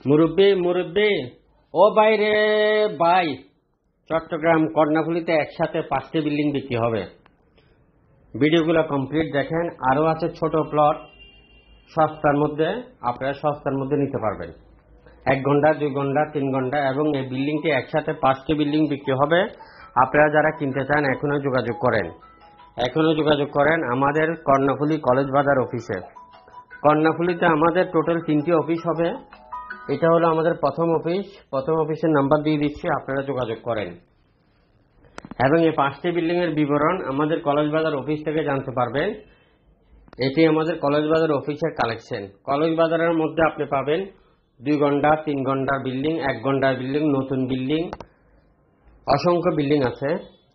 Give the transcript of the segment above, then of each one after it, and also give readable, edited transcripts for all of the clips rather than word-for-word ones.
মুরব্বি মুরব্বি ও বাইরে ভাই, চট্টগ্রাম কর্ণফুলীতে একসাথে 5টি বিল্ডিং বিক্রি হবে। ভিডিওগুলো কমপ্লিট দেখেন। আরও আছে ছোট প্লট সস্তার মধ্যে, আপনারা সস্তার মধ্যে নিতে পারবেন। 1 ঘন্টা 2 ঘন্টা 3 ঘন্টা এবং এই বিল্ডিংটি একসাথে 5টি বিল্ডিং বিক্রি হবে। আপনারা যারা কিনতে চান এখনই যোগাযোগ করেন আমাদের কর্ণফুলী কলেজ বাজার অফিসে। কর্ণফুলীতে আমাদের টোটাল 3টি অফিস হবে। এটা হলো আমাদের প্রথম অফিসের নাম্বার দিয়ে দিচ্ছি, আপনারা যোগাযোগ করেন এবং এই 5টি বিল্ডিং এর বিবরণ আমাদের কলেজ বাজার অফিস থেকে জানতে পারবেন। এটি আমাদের কলেজ বাজার অফিসের কালেকশন। কলেজ বাজারের মধ্যে আপনি পাবেন 2 ঘন্টা 3 ঘন্টা বিল্ডিং, 1 ঘন্টার বিল্ডিং, নতুন বিল্ডিং, অসংখ্য বিল্ডিং আছে।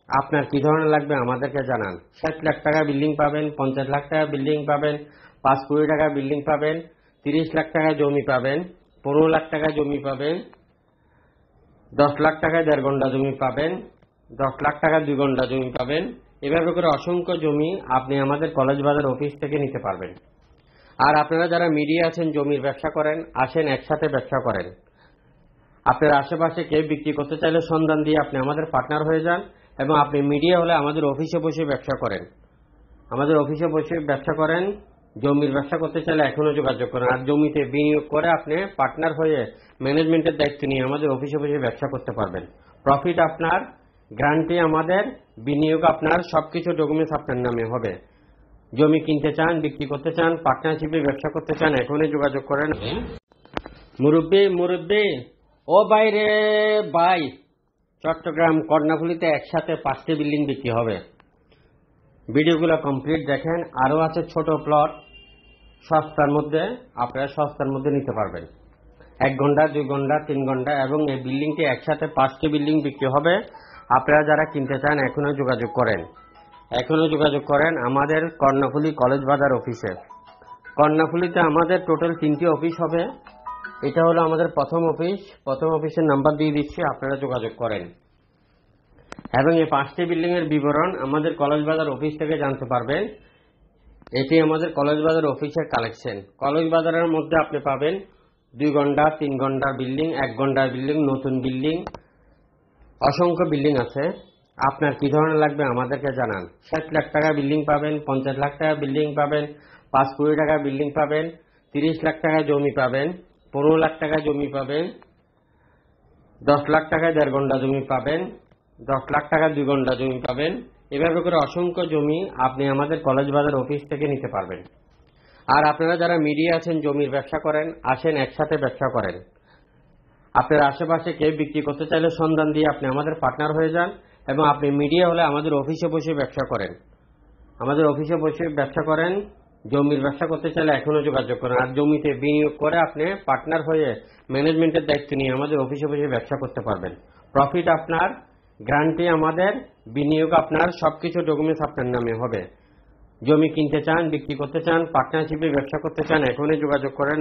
আপনার কি ধরনের লাগবে আমাদেরকে জানান। 60 লাখ টাকা বিল্ডিং পাবেন, 50 লাখ টাকা বিল্ডিং পাবেন, 5 কোটি টাকা বিল্ডিং পাবেন, 30 লাখ টাকা জমি পাবেন, 15 লাখ টাকা জমি পাবেন, 10 লাখ টাকায় 1.5 ঘন্টা জমি পাবেন, 10 লাখ টাকা 2 ঘন্টা জমি পাবেন। এভাবে করে অসংখ্য জমি আপনি আমাদের কলেজ বাজার অফিস থেকে নিতে পারবেন। আর আপনারা যারা মিডিয়া আছেন, জমির ব্যবসা করেন, আসেন একসাথে ব্যবসা করেন। আপনার আশেপাশে কেউ বিক্রি করতে চাইলে সন্ধান দিয়ে আপনি আমাদের পার্টনার হয়ে যান এবং আপনি মিডিয়া হলে আমাদের অফিসে বসে ব্যবসা করেন। জমির ব্যবসা করতে চাইলে এখনো যোগাযোগ করেন। আর জমিতে বিনিয়োগ করে আপনি পার্টনার হয়ে ম্যানেজমেন্টের দায়িত্ব নিয়ে আমাদের অফিসে বসে ব্যবসা করতে পারবেন। প্রফিট আপনার, গ্যারান্টি আমাদের, বিনিয়োগ আপনার, সবকিছু ডকুমেন্টস আপনার নামে হবে। জমি কিনতে চান, বিক্রি করতে চান, পার্টনারশিপে ব্যবসা করতে চান, এখনই যোগাযোগ করেন। মুরব্বি ও বাইরে ভাই, চট্টগ্রাম কর্ণফুলীতে একসাথে 5টি বিল্ডিং বিক্রি হবে। ভিডিওগুলো কমপ্লিট দেখেন। আরও আছে ছোট প্লট সস্তার মধ্যে, আপনারা সস্তার মধ্যে নিতে পারবেন। 1 ঘন্টা 2 ঘন্টা 3 ঘন্টা এবং এই বিল্ডিংটি একসাথে 5টি বিল্ডিং বিক্রি হবে। আপনারা যারা কিনতে চান এখনই যোগাযোগ করেন আমাদের কর্ণফুলী কলেজ বাজার অফিসে। কর্ণফুলীতে আমাদের টোটাল 3টি অফিস হবে। এটা হলো আমাদের প্রথম অফিসের নাম্বার দিয়ে দিচ্ছি, আপনারা যোগাযোগ করেন এবং এই 5টি বিল্ডিং এর বিবরণ আমাদের কলেজ বাজার অফিস থেকে জানতে পারবেন। এটি আমাদের কলেজ বাজার অফিসের কালেকশন। কলেজ বাজারের মধ্যে আপনি পাবেন 2 ঘন্টা 3 ঘন্টার বিল্ডিং, 1 ঘন্টার বিল্ডিং, নতুন বিল্ডিং, অসংখ্য বিল্ডিং আছে। আপনার কি ধরনের লাগবে আমাদেরকে জানান। 60 লাখ টাকা বিল্ডিং পাবেন, 50 লাখ টাকা বিল্ডিং পাবেন, 5 কোটি টাকা বিল্ডিং পাবেন, 30 লাখ টাকা জমি পাবেন, 15 লাখ টাকা জমি পাবেন, 10 লাখ টাকায় 1.5 ঘন্টা জমি পাবেন, 10 লাখ টাকা 2 ঘন্টা জমি পাবেন। এভাবে করে অসংখ্য জমি আপনি আমাদের কলেজ বাজার অফিস থেকে নিতে পারবেন। আর আপনারা যারা মিডিয়া আছেন, জমির ব্যবসা করেন, আসেন একসাথে ব্যবসা করেন। আপনার আশেপাশে কেউ বিক্রি করতে চাইলে সন্ধান দিয়ে আপনি আমাদের পার্টনার হয়ে যান এবং আপনি মিডিয়া হলে আমাদের অফিসে বসে ব্যবসা করেন। জমির ব্যবসা করতে চাইলে এখনো যোগাযোগ করেন। আর জমিতে বিনিয়োগ করে আপনি পার্টনার হয়ে ম্যানেজমেন্টের দায়িত্ব নিয়ে আমাদের অফিসে বসে ব্যবসা করতে পারবেন। প্রফিট আপনার, গ্যারান্টি আমাদের, বিনিয়োগ আপনার, সবকিছু ডকুমেন্টস আপনার নামে হবে। জমি কিনতে চান, বিক্রি করতে চান, পার্টনারশিপে ব্যবসা করতে চান, এখনই যোগাযোগ করেন।